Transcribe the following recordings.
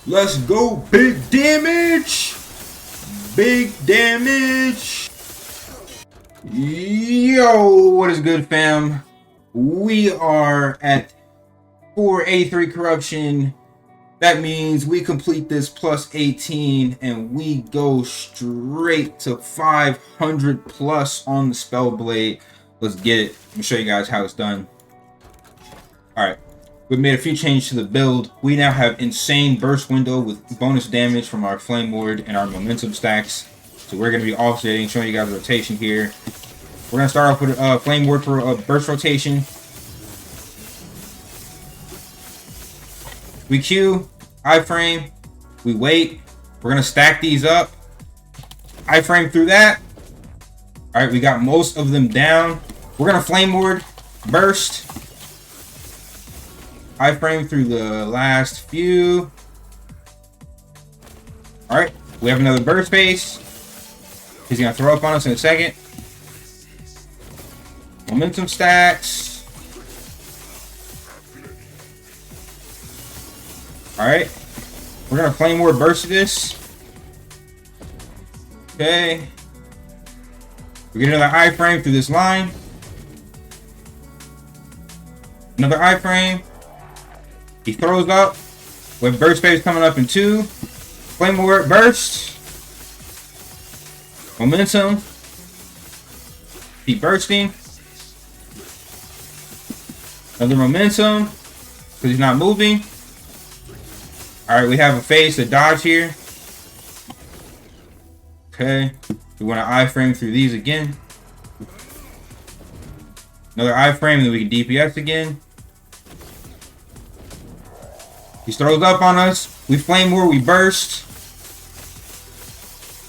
Let's go. Big damage. Big damage. Yo, what is good, fam? We are at 483 corruption. That means we complete this plus 18 and we go straight to 500 plus on the Spellblade. Let's get it. Let me show you guys how it's done. Alright, we've made a few changes to the build. We now have insane burst window with bonus damage from our flame ward and our momentum stacks. So we're going to be offsetting, showing you guys rotation here. We're going to start off with flame ward for burst rotation. We Q, iframe, we wait. We're going to stack these up. Iframe through that. Alright, we got most of them down. We're going to flame ward, burst. Iframe through the last few. Alright, we have another burst phase. He's going to throw up on us in a second. Momentum stacks. Alright. We're going to flame ward burst this. Okay. We get another iframe through this line. Another iframe. He throws up. With burst phase coming up in 2. Flame ward burst. Momentum. Keep bursting. Another momentum. Because he's not moving. Alright, we have a phase to dodge here. Okay. We want to iframe through these again. Another iframe, then we can DPS again. He throws up on us. We flame ward, we burst.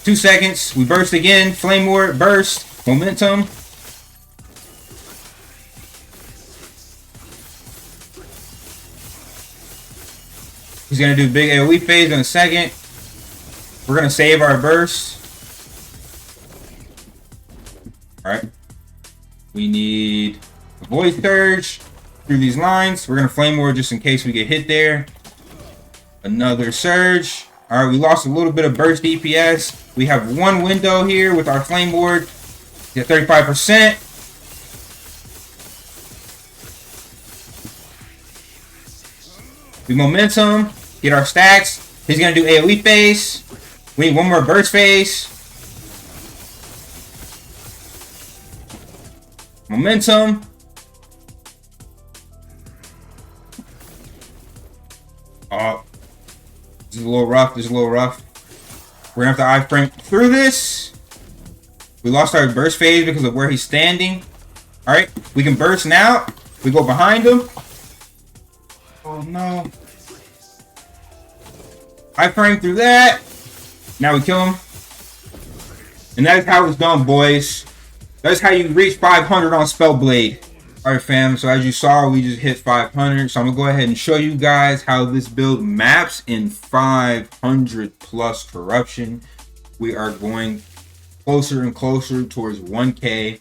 2 seconds. We burst again. Flame ward, burst. Momentum. He's going to do big AoE phase in a second. We're going to save our burst. Alright. We need a Void Surge through these lines. We're going to Flame Ward just in case we get hit there. Another Surge. Alright, we lost a little bit of burst DPS. We have one window here with our Flame Ward. Get 35%. We momentum. Get our stacks. He's going to do AoE phase. We need one more burst phase. Momentum. Oh. This is a little rough. This is a little rough. We're going to have to iframe through this. We lost our burst phase because of where he's standing. Alright. We can burst now. We go behind him. Oh no. Iframe through that. Now we kill him. And that is how it's done, boys. That's how you reach 500 on Spellblade. Alright, fam. So as you saw, we just hit 500. So I'm going to go ahead and show you guys how this build maps in 500 plus corruption. We are going closer and closer towards 1K.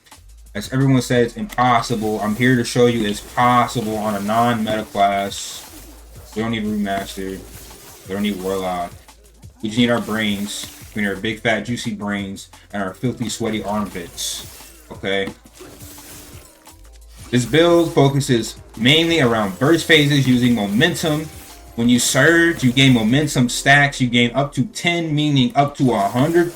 As everyone says, impossible. I'm here to show you it's possible on a non-meta class. We don't need Remastered. We don't need Warlock. We just need our brains. We need our big, fat, juicy brains and our filthy, sweaty armpits. Okay? This build focuses mainly around burst phases using momentum. When you surge, you gain momentum stacks. You gain up to 10, meaning up to 100%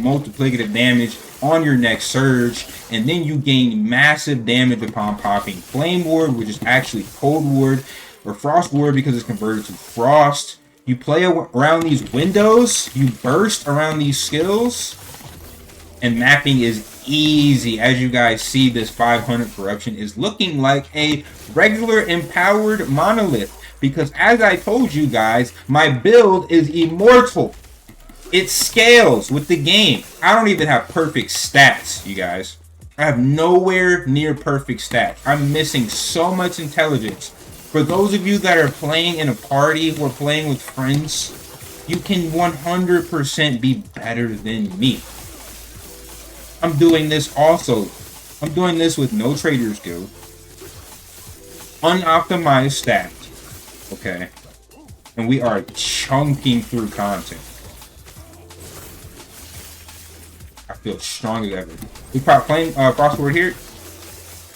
multiplicative damage on your next surge. And then you gain massive damage upon popping Flame Ward, which is actually Cold Ward, or Frost Ward because it's converted to Frost. You play around these windows, you burst around these skills, and mapping is easy. As you guys see, this 500 corruption is looking like a regular empowered monolith. Because as I told you guys, my build is immortal. It scales with the game. I don't even have perfect stats, you guys. I have nowhere near perfect stats. I'm missing so much intelligence. For those of you that are playing in a party or playing with friends, you can 100% be better than me. I'm doing this also. I'm doing this with no Trader's Guild. Unoptimized stats. Okay. And we are chunking through content. I feel strong as ever. We pop flame crossword here.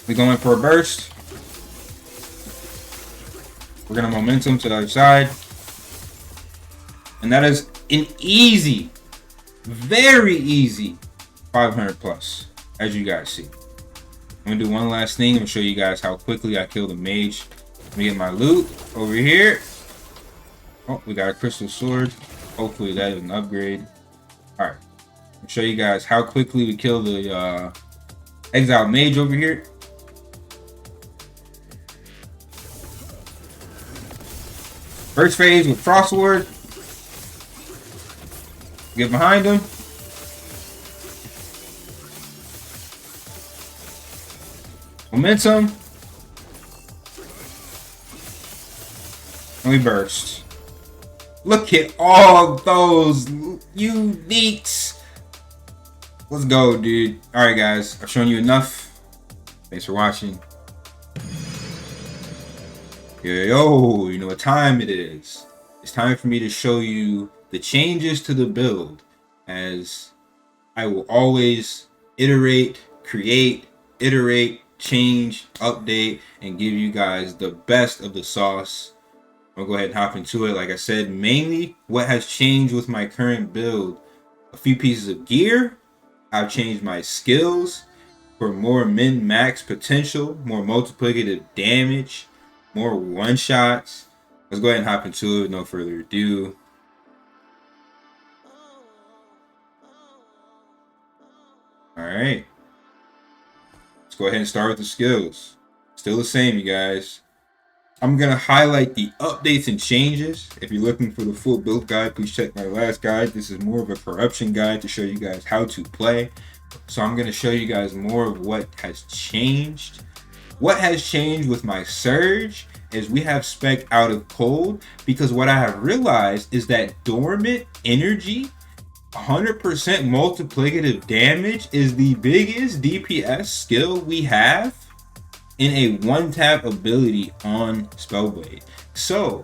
We go in for a burst. We're gonna momentum to the other side. And that is an easy, very easy 500 plus, as you guys see. I'm gonna do one last thing. I'm gonna show you guys how quickly I kill the mage. Let me get my loot over here. Oh, we got a crystal sword. Hopefully that is an upgrade. Alright. I'll show you guys how quickly we kill the Exiled Mage over here. First phase with Frostward. Get behind him. Momentum. And we burst. Look at all those uniques. Let's go, dude. Alright, guys. I've shown you enough. Thanks for watching. Yo, you know what time it is. It's time for me to show you the changes to the build, as I will always iterate, create, iterate, change, update, and give you guys the best of the sauce. I'll go ahead and hop into it. Like I said, mainly what has changed with my current build: a few pieces of gear. I've changed my skills for more min-max potential, more multiplicative damage, more one-shots. Let's go ahead and hop into it with no further ado. Alright. Let's go ahead and start with the skills. Still the same, you guys. I'm going to highlight the updates and changes. If you're looking for the full build guide, please check my last guide. This is more of a corruption guide to show you guys how to play. So I'm going to show you guys more of what has changed. What has changed with my Surge is we have spec out of cold, because what I have realized is that dormant energy, 100% multiplicative damage, is the biggest DPS skill we have in a one-tap ability on Spellblade. So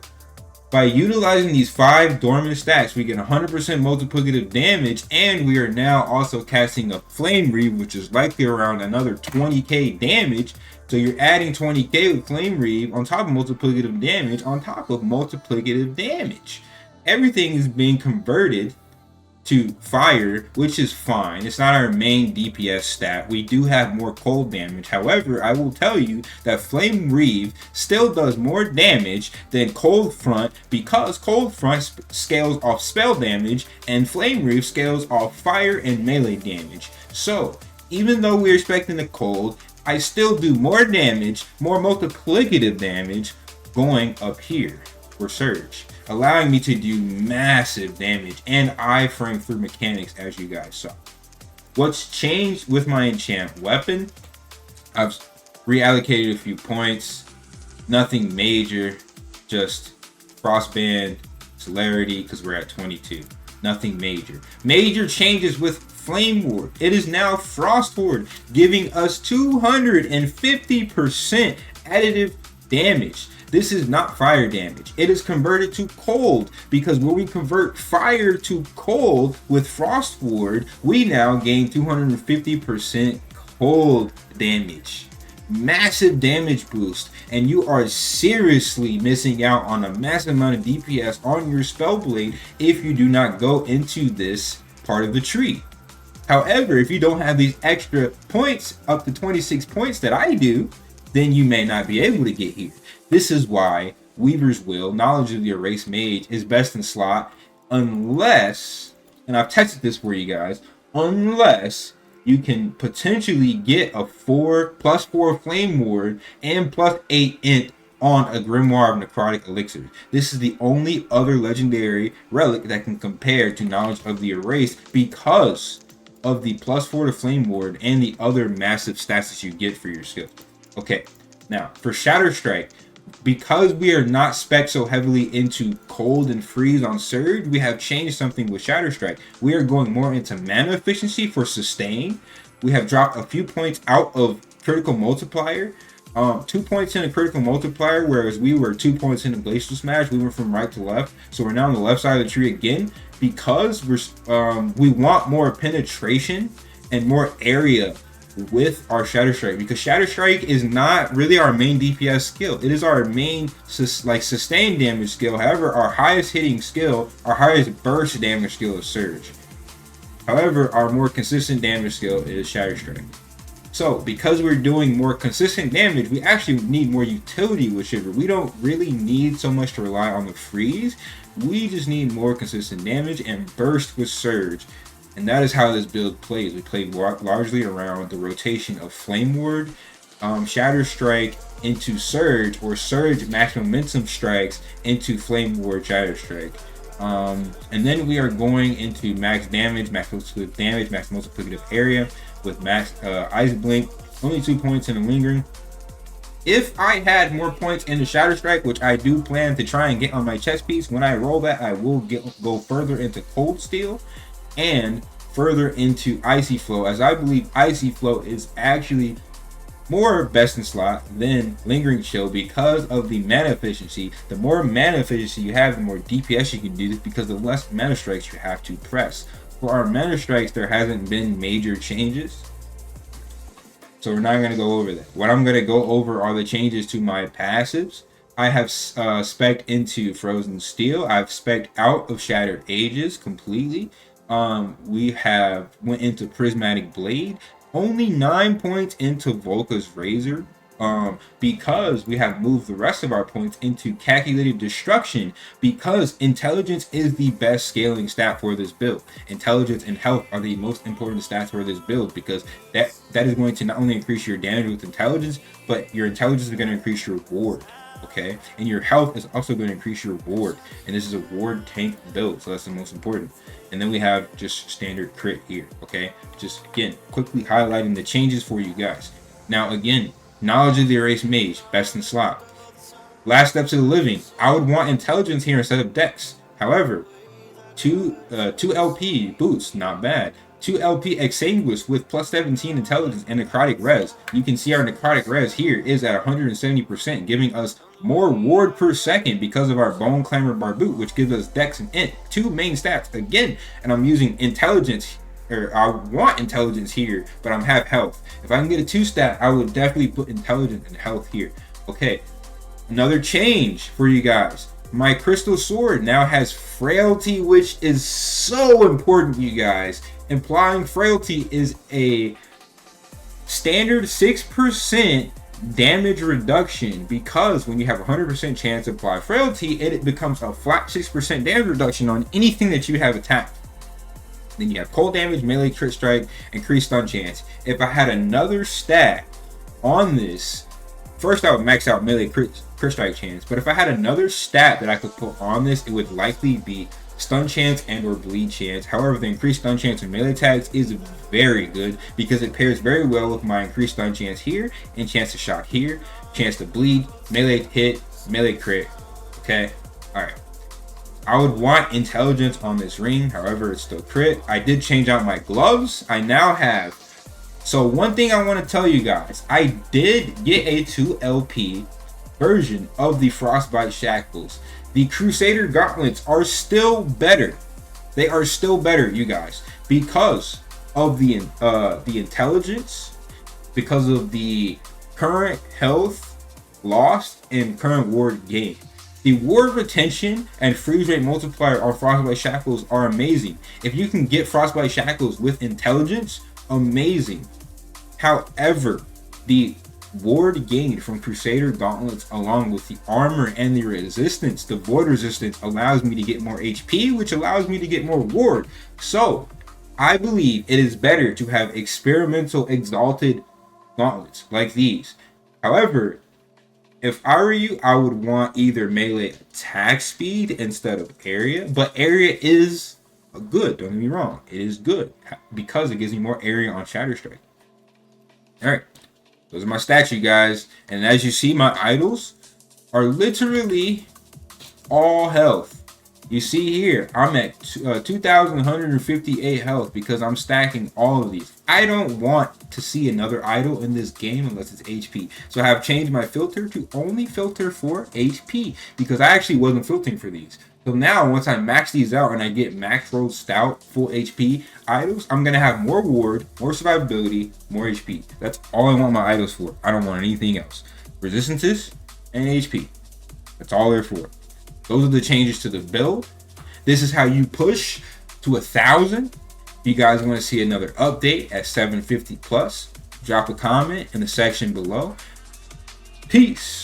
by utilizing these 5 dormant stacks, we get 100% multiplicative damage, and we are now also casting a Flame Reave, which is likely around another 20k damage. So you're adding 20k with Flame Reave on top of multiplicative damage on top of multiplicative damage. Everything is being converted to fire, which is fine. It's not our main DPS stat. We do have more cold damage. However, I will tell you that Flame Reave still does more damage than Cold Front, because Cold Front scales off spell damage and Flame Reave scales off fire and melee damage. So even though we're expecting the cold, I still do more damage, more multiplicative damage going up here for Surge, allowing me to do massive damage and iframe through mechanics, as you guys saw. What's changed with my enchant weapon? I've reallocated a few points. Nothing major, just Frostband, Celerity, because we're at 22. Nothing major. Major changes with Flame Ward. It is now Frost Ward, giving us 250% additive damage. This is not fire damage. It is converted to cold, because when we convert fire to cold with Frost Ward, we now gain 250% cold damage. Massive damage boost, and you are seriously missing out on a massive amount of DPS on your Spellblade if you do not go into this part of the tree. However, if you don't have these extra points, up to 26 points that I do, then you may not be able to get here. This is why Weaver's Will, Knowledge of the Erased Mage, is best in slot, unless, and I've tested this for you guys, unless you can potentially get a +4 Flame Ward and +8 Int on a Grimoire of Necrotic Elixir. This is the only other legendary relic that can compare to Knowledge of the Erased, because of the +4 to Flame Ward and the other massive stats that you get for your skill. Okay, now for Shatter Strike, because we are not spec so heavily into cold and freeze on Surge, we have changed something with Shatter Strike. We are going more into mana efficiency for sustain. We have dropped a few points out of critical multiplier. 2 points in a critical multiplier, whereas we were 2 points in a glacial smash. We went from right to left, so we're now on the left side of the tree again because we want more penetration and more area with our Shatter Strike, because Shatter Strike is not really our main DPS skill. It is our main sustained damage skill. However, our highest hitting skill, our highest burst damage skill is Surge. However, our more consistent damage skill is Shatter Strike. So, because we're doing more consistent damage, we actually need more utility with Shiver. We don't really need so much to rely on the freeze. We just need more consistent damage and burst with Surge. And that is how this build plays. We play largely around the rotation of Flame Ward, Shatter Strike into Surge, or Surge max momentum strikes into Flame Ward Shatter Strike. And then we are going into max damage, max multiplicative damage, max multiplicative area with max Ice Blink, only 2 points in the lingering. If I had more points in the Shatter Strike, which I do plan to try and get on my chest piece, when I roll that, I will go further into Cold Steel and further into Icy Flow, as I believe Icy Flow is actually more best in slot than Lingering Chill because of the mana efficiency. The more mana efficiency you have, the more DPS you can do, because the less mana strikes you have to press. For our mana strikes, there hasn't been major changes, so we're not going to go over that. What I'm going to go over are the changes to my passives. I have spec'd into Frozen Steel. I've spec'd out of Shattered Ages completely. We have went into Prismatic Blade. Only 9 points into Volca's Razor. Because we have moved the rest of our points into Calculated Destruction, because Intelligence is the best scaling stat for this build. Intelligence and Health are the most important stats for this build, because that is going to not only increase your damage with Intelligence, but your Intelligence is going to increase your ward, okay? And your Health is also going to increase your ward, and this is a ward tank build, so that's the most important. And then we have just standard crit here, okay? Just, again, quickly highlighting the changes for you guys. Now, again, Knowledge of the Erased Mage, best in slot. Last Steps of the Living, I would want Intelligence here instead of Dex. However, 2 LP boots, not bad. 2 LP Extinguish with plus 17 Intelligence and Necrotic Res. You can see our Necrotic Res here is at 170%, giving us more ward per second because of our Bone Clamor Barboot, which gives us Dex and Int, 2 main stats again. And I'm using Intelligence, or I want Intelligence here, but I'm half health. If I can get a 2 stat, I would definitely put Intelligence and Health here. Okay, another change for you guys. My Crystal Sword now has Frailty, which is so important, you guys. Implying Frailty is a standard 6% damage reduction, because when you have 100% chance to apply Frailty, it becomes a flat 6% damage reduction on anything that you have attacked. Then you have cold damage, melee crit strike, increased stun chance. If I had another stat on this, first I would max out melee crit strike chance, but if I had another stat that I could put on this, it would likely be stun chance and or bleed chance. However, the increased stun chance and melee attacks is very good because it pairs very well with my increased stun chance here and chance to shock here, chance to bleed, melee hit, melee crit. Okay, alright. I would want Intelligence on this ring, however, it's still crit. I did change out my gloves. I now have... So one thing I want to tell you guys, I did get a 2 LP version of the Frostbite Shackles. The Crusader Gauntlets are still better. They are still better, you guys, because of the Intelligence, because of the current health lost and current ward gain. The ward retention and freeze rate multiplier on Frostbite Shackles are amazing. If you can get Frostbite Shackles with Intelligence, amazing. However, the ward gained from Crusader Gauntlets, along with the armor and the resistance, the void resistance, allows me to get more HP, which allows me to get more ward. So, I believe it is better to have experimental exalted gauntlets like these. However, if I were you, I would want either melee attack speed instead of area. But area is good, don't get me wrong. It is good because it gives me more area on Shatter Strike. Alright, those are my stats, you guys. And as you see, my idols are literally all health. You see here, I'm at 2,158 health because I'm stacking all of these. I don't want to see another idol in this game unless it's HP. So I have changed my filter to only filter for HP because I actually wasn't filtering for these. So now once I max these out and I get max road stout full HP idols, I'm going to have more ward, more survivability, more HP. That's all I want my idols for. I don't want anything else. Resistances and HP. That's all they're for. Those are the changes to the build. This is how you push to 1,000. If you guys want to see another update at 750 plus, drop a comment in the section below. Peace.